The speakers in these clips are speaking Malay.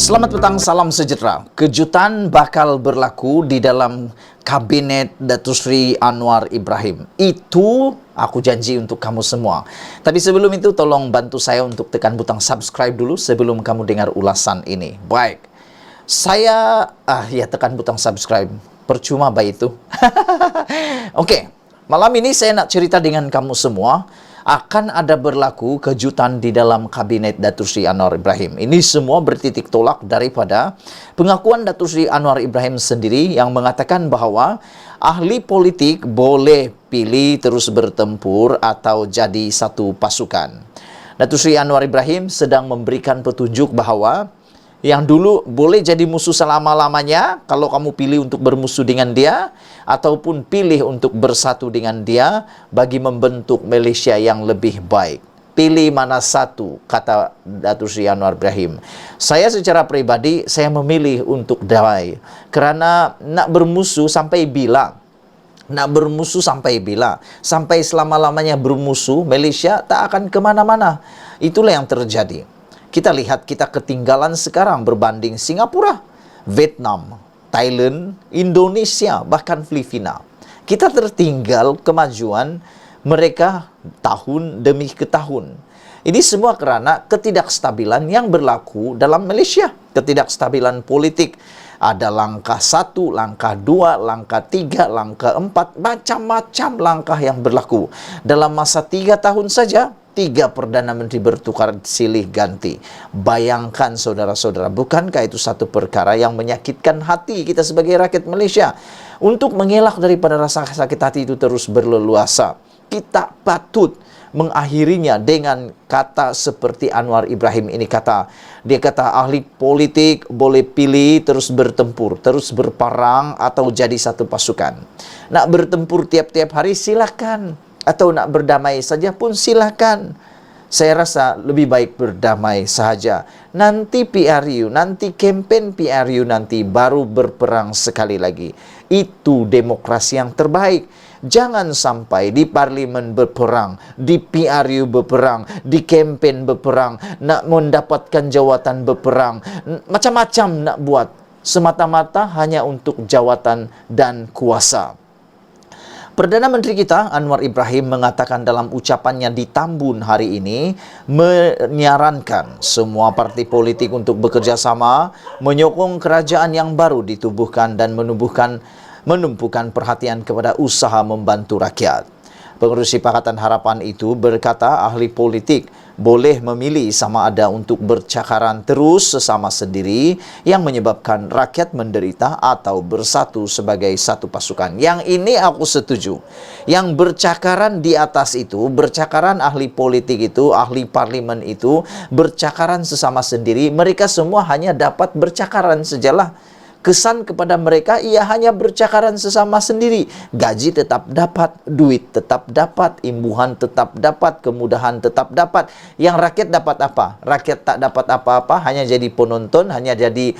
Selamat petang, salam sejahtera. Kejutan bakal berlaku di dalam kabinet Datuk Seri Anwar Ibrahim. Itu aku janji untuk kamu semua. Tapi sebelum itu tolong bantu saya untuk tekan butang subscribe dulu sebelum kamu dengar ulasan ini. Baik. Saya tekan butang subscribe. Percuma baik itu. Oke. Malam ini saya nak cerita dengan kamu semua. Akan ada berlaku kejutan di dalam kabinet Datuk Seri Anwar Ibrahim. Ini semua bertitik tolak daripada pengakuan Datuk Seri Anwar Ibrahim sendiri yang mengatakan bahawa ahli politik boleh pilih terus bertempur atau jadi satu pasukan. Datuk Seri Anwar Ibrahim sedang memberikan petunjuk bahawa yang dulu boleh jadi musuh selama-lamanya kalau kamu pilih untuk bermusuh dengan dia, ataupun pilih untuk bersatu dengan dia bagi membentuk Malaysia yang lebih baik. Pilih mana satu, kata Datuk Seri Anwar Ibrahim. Saya secara pribadi, saya memilih untuk damai. Kerana nak bermusuh sampai bila? Nak bermusuh sampai bila? Sampai selama-lamanya bermusuh, Malaysia tak akan kemana-mana. Itulah yang terjadi. Kita lihat kita ketinggalan sekarang berbanding Singapura, Vietnam, Thailand, Indonesia, bahkan Filipina. Kita tertinggal kemajuan mereka tahun demi tahun. Ini semua kerana ketidakstabilan yang berlaku dalam Malaysia. Ketidakstabilan politik. Ada langkah 1, langkah 2, langkah 3, langkah 4, macam-macam langkah yang berlaku. Dalam masa 3 tahun saja, 3 Perdana Menteri bertukar silih ganti. Bayangkan saudara-saudara, bukankah itu satu perkara yang menyakitkan hati kita sebagai rakyat Malaysia? Untuk mengelak daripada rasa sakit hati itu terus berleluasa, kita patut mengakhirinya dengan kata seperti Anwar Ibrahim ini kata. Dia kata ahli politik boleh pilih terus bertempur, terus berperang atau jadi satu pasukan. Nak bertempur tiap-tiap hari silakan. Atau nak berdamai saja pun silakan. Saya rasa lebih baik berdamai sahaja. Nanti PRU, nanti kempen PRU nanti baru berperang sekali lagi. Itu demokrasi yang terbaik. Jangan sampai di parlimen berperang, di PRU berperang, di kempen berperang, nak mendapatkan jawatan berperang, macam-macam nak buat. Semata-mata hanya untuk jawatan dan kuasa. Perdana Menteri kita, Anwar Ibrahim, mengatakan dalam ucapannya di Tambun hari ini, menyarankan semua parti politik untuk bekerjasama, menyokong kerajaan yang baru ditubuhkan dan menumpukan perhatian kepada usaha membantu rakyat. Pengerusi Pakatan Harapan itu berkata ahli politik boleh memilih sama ada untuk bercakaran terus sesama sendiri yang menyebabkan rakyat menderita atau bersatu sebagai satu pasukan. Yang ini aku setuju. Yang bercakaran di atas itu, bercakaran ahli politik itu, ahli parlimen itu, bercakaran sesama sendiri, mereka semua hanya dapat bercakaran sajalah. Kesan kepada mereka ia hanya bercakaran sesama sendiri. Gaji tetap dapat, duit tetap dapat, imbuhan tetap dapat, kemudahan tetap dapat. Yang rakyat dapat apa? Rakyat tak dapat apa-apa, hanya jadi penonton, hanya jadi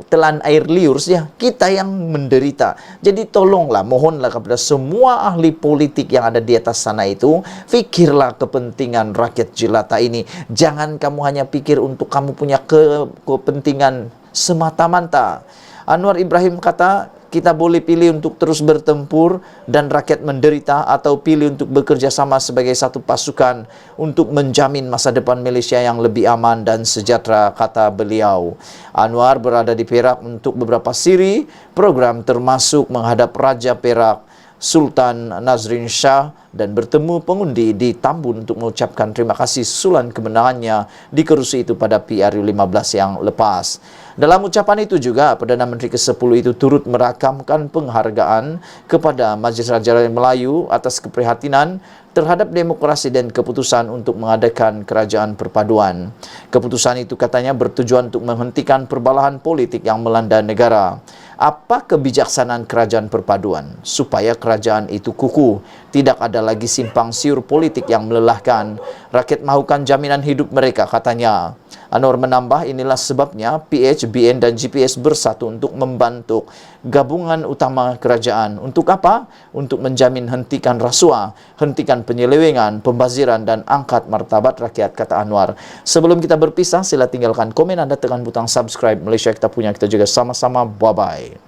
telan air liur saja. Kita yang menderita. Jadi tolonglah, mohonlah kepada semua ahli politik yang ada di atas sana itu, fikirlah kepentingan rakyat jelata ini. Jangan kamu hanya pikir untuk kamu punya kepentingan semata-mata. Anwar Ibrahim kata, kita boleh pilih untuk terus bertempur dan rakyat menderita, atau pilih untuk bekerja sama sebagai satu pasukan untuk menjamin masa depan Malaysia yang lebih aman dan sejahtera, kata beliau. Anwar berada di Perak untuk beberapa siri program termasuk menghadap Raja Perak Sultan Nazrin Shah dan bertemu pengundi di Tambun untuk mengucapkan terima kasih susulan kemenangannya di kerusi itu pada PRU 15 yang lepas. Dalam ucapan itu juga, Perdana Menteri ke-10 itu turut merakamkan penghargaan kepada Majlis Raja Melayu atas keprihatinan terhadap demokrasi dan keputusan untuk mengadakan kerajaan perpaduan. Keputusan itu katanya bertujuan untuk menghentikan perbalahan politik yang melanda negara. Apa kebijaksanaan kerajaan perpaduan? Supaya kerajaan itu kukuh, tidak ada lagi simpang siur politik yang melelahkan. Rakyat mahukan jaminan hidup mereka, katanya. Anwar menambah, inilah sebabnya PH, BN dan GPS bersatu untuk membantu gabungan utama kerajaan. Untuk apa? Untuk menjamin hentikan rasuah, hentikan penyelewengan, pembaziran dan angkat martabat rakyat, kata Anwar. Sebelum kita berpisah, sila tinggalkan komen Anda, tekan butang subscribe. Malaysia kita punya, kita juga sama-sama. Bye-bye.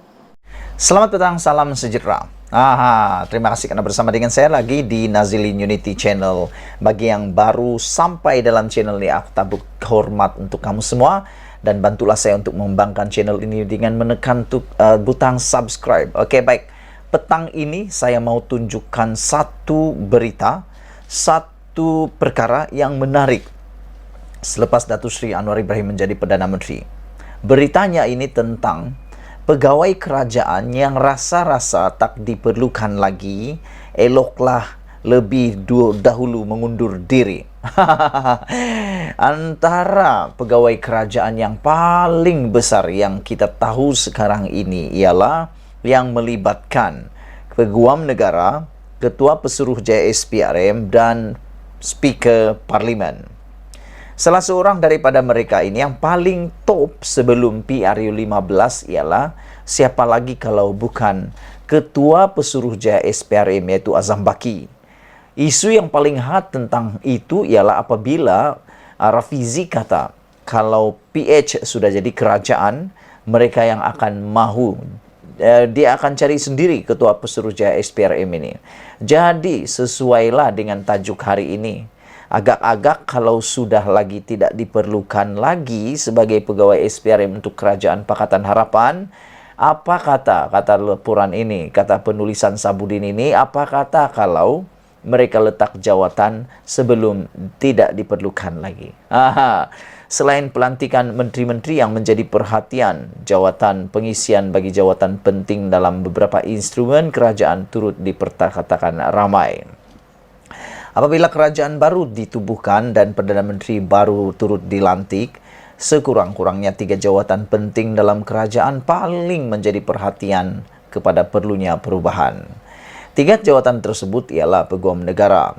Selamat petang, salam sejahtera. Terima kasih karena bersama dengan saya lagi di Nazilin Unity Channel. Bagi yang baru sampai dalam channel ini, aku tabur hormat untuk kamu semua. Dan bantulah saya untuk mengembangkan channel ini dengan menekan butang subscribe. Oke, baik. Petang ini saya mau tunjukkan satu berita, satu perkara yang menarik selepas Datuk Seri Anwar Ibrahim menjadi Perdana Menteri. Beritanya ini tentang pegawai kerajaan yang rasa-rasa tak diperlukan lagi, eloklah lebih dahulu mengundur diri. Antara pegawai kerajaan yang paling besar yang kita tahu sekarang ini ialah yang melibatkan Peguam Negara, Ketua Pesuruhjaya SPRM dan Speaker Parlimen. Salah seorang daripada mereka ini yang paling top sebelum PRU15 ialah siapa lagi kalau bukan Ketua Pesuruhjaya SPRM, iaitu Azam Baki. Isu yang paling hot tentang itu ialah apabila Rafizi kata kalau PH sudah jadi kerajaan, mereka yang akan mahu, dia akan cari sendiri Ketua Pesuruhjaya SPRM ini. Jadi sesuailah dengan tajuk hari ini. Agak-agak kalau sudah lagi tidak diperlukan lagi sebagai pegawai SPRM untuk Kerajaan Pakatan Harapan, apa kata laporan ini, kata penulisan Sabudin ini, apa kata kalau mereka letak jawatan sebelum tidak diperlukan lagi? Selain pelantikan menteri-menteri yang menjadi perhatian, jawatan pengisian bagi jawatan penting dalam beberapa instrumen kerajaan turut diperkatakan ramai. Apabila kerajaan baru ditubuhkan dan Perdana Menteri baru turut dilantik, sekurang-kurangnya 3 jawatan penting dalam kerajaan paling menjadi perhatian kepada perlunya perubahan. 3 jawatan tersebut ialah Peguam Negara,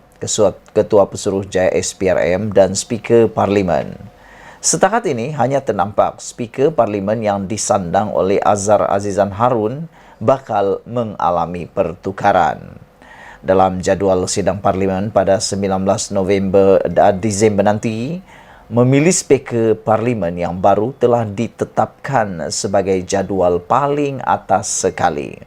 Ketua Pesuruhjaya SPRM dan Speaker Parlimen. Setakat ini hanya ternampak Speaker Parlimen yang disandang oleh Azhar Azizan Harun bakal mengalami pertukaran. Dalam jadual sidang Parlimen pada 19 Disember nanti, memilih Speaker Parlimen yang baru telah ditetapkan sebagai jadual paling atas sekali.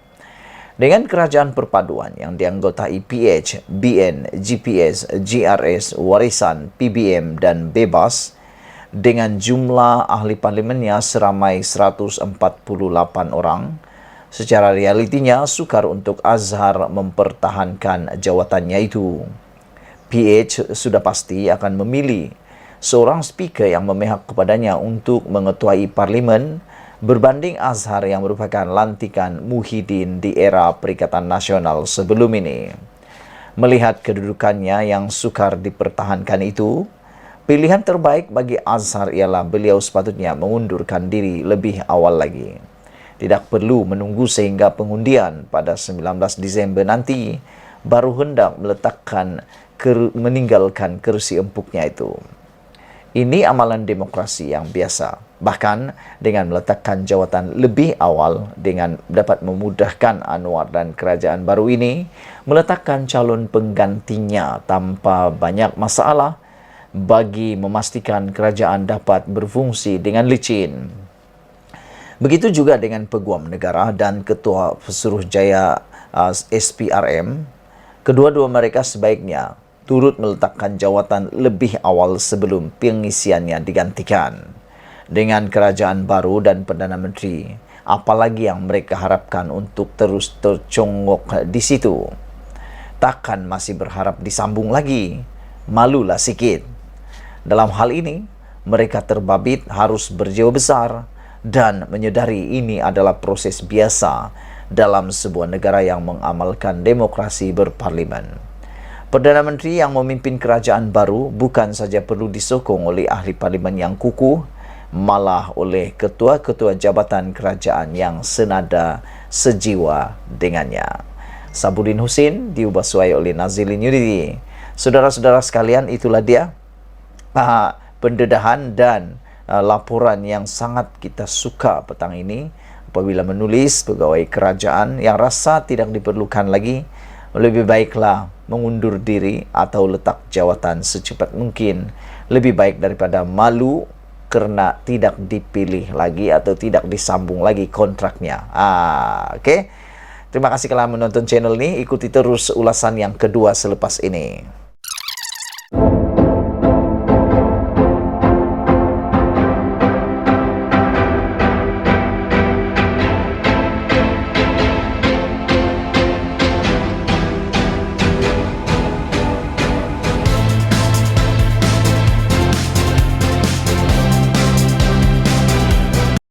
Dengan kerajaan perpaduan yang dianggotai PH, BN, GPS, GRS, Warisan, PBM dan Bebas, dengan jumlah ahli parlimennya seramai 148 orang, secara realitinya sukar untuk Azhar mempertahankan jawatannya itu. PH sudah pasti akan memilih seorang speaker yang memihak kepadanya untuk mengetuai parlimen berbanding Azhar yang merupakan lantikan Muhyiddin di era Perikatan Nasional sebelum ini. Melihat kedudukannya yang sukar dipertahankan itu, pilihan terbaik bagi Azhar ialah beliau sepatutnya mengundurkan diri lebih awal lagi. Tidak perlu menunggu sehingga pengundian pada 19 Disember nanti baru hendak meninggalkan kursi empuknya itu. Ini amalan demokrasi yang biasa. Bahkan dengan meletakkan jawatan lebih awal dengan dapat memudahkan Anwar dan kerajaan baru ini meletakkan calon penggantinya tanpa banyak masalah bagi memastikan kerajaan dapat berfungsi dengan licin. Begitu juga dengan Peguam Negara dan Ketua Pesuruhjaya SPRM. Kedua-dua mereka sebaiknya turut meletakkan jawatan lebih awal sebelum pengisiannya digantikan. Dengan kerajaan baru dan Perdana Menteri, apalagi yang mereka harapkan untuk terus tercongok di situ? Takkan masih berharap disambung lagi? Malulah sikit. Dalam hal ini, mereka terbabit harus berjiwa besar dan menyedari ini adalah proses biasa dalam sebuah negara yang mengamalkan demokrasi berparlimen. Perdana Menteri yang memimpin kerajaan baru bukan saja perlu disokong oleh ahli parlimen yang kukuh, malah oleh ketua-ketua jabatan kerajaan yang senada sejiwa dengannya. Sabudin Husin diubah suai oleh Nazilin Unity. Saudara-saudara sekalian, itulah dia pendedahan dan laporan yang sangat kita suka petang ini. Apabila menulis pegawai kerajaan yang rasa tidak diperlukan lagi, lebih baiklah mengundur diri atau letak jawatan secepat mungkin. Lebih baik daripada malu karena tidak dipilih lagi atau tidak disambung lagi kontraknya. Oke. Terima kasih telah menonton channel ini. Ikuti terus ulasan yang kedua selepas ini.